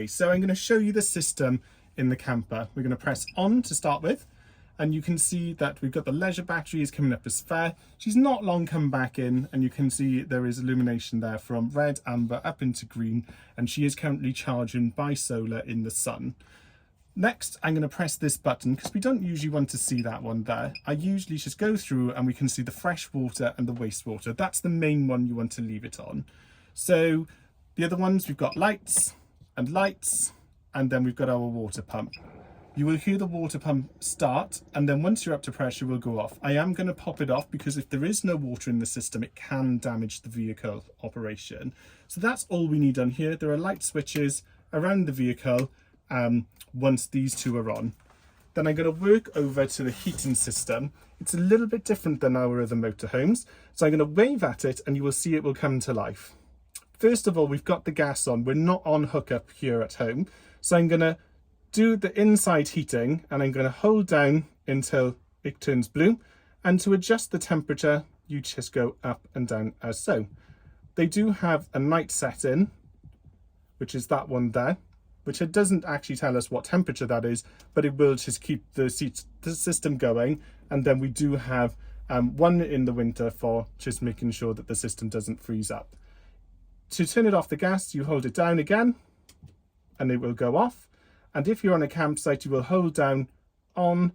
So I'm going to show you the system in the camper. We're going to press on to start with, and you can see that we've got the leisure batteries coming up as fair. She's not long come back in, and you can see there is illumination there from red, amber up into green, and she is currently charging by solar in the sun. Next, I'm going to press this button because we don't usually want to see that one there. I usually just go through and we can see the fresh water and the wastewater. That's the main one you want to leave it on. So the other ones, we've got lights, and then we've got our water pump. You will hear the water pump start, and then once you're up to pressure, it will go off. I am going to pop it off because if there is no water in the system, it can damage the vehicle operation. So that's all we need on here. There are light switches around the vehicle once these two are on. Then I'm going to work over to the heating system. It's a little bit different than our other motorhomes. So I'm going to wave at it and you will see it will come to life. First of all, we've got the gas on. We're not on hookup here at home. So I'm going to do the inside heating and I'm going to hold down until it turns blue. And to adjust the temperature, you just go up and down as so. They do have a night setting, which is that one there, which it doesn't actually tell us what temperature that is, but it will just keep the system going. And then we do have one in the winter for just making sure that the system doesn't freeze up. To turn it off the gas, you hold it down again and it will go off. And if you're on a campsite, you will hold down on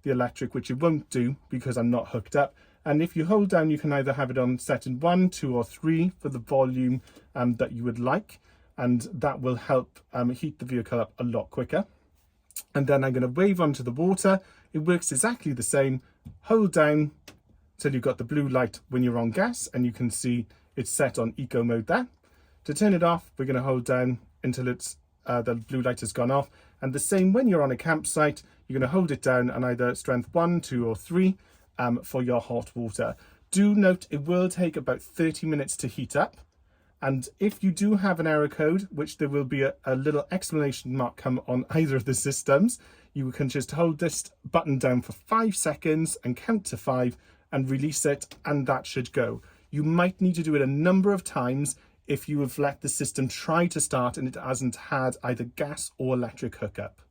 the electric, which it won't do because I'm not hooked up. And if you hold down, you can either have it on setting 1, 2 or 3 for the volume that you would like. And that will help heat the vehicle up a lot quicker. And then I'm going to wave onto the water. It works exactly the same. Hold down till you've got the blue light when you're on gas, and you can see it's set on eco mode there. To turn it off, we're going to hold down until it's the blue light has gone off. And the same when you're on a campsite, you're going to hold it down and either strength 1, 2 or 3 for your hot water. Do note it will take about 30 minutes to heat up. And if you do have an error code, which there will be a little exclamation mark come on either of the systems, you can just hold this button down for 5 seconds and count to 5 and release it, and that should go. You might need to do it a number of times if you have let the system try to start and it hasn't had either gas or electric hookup.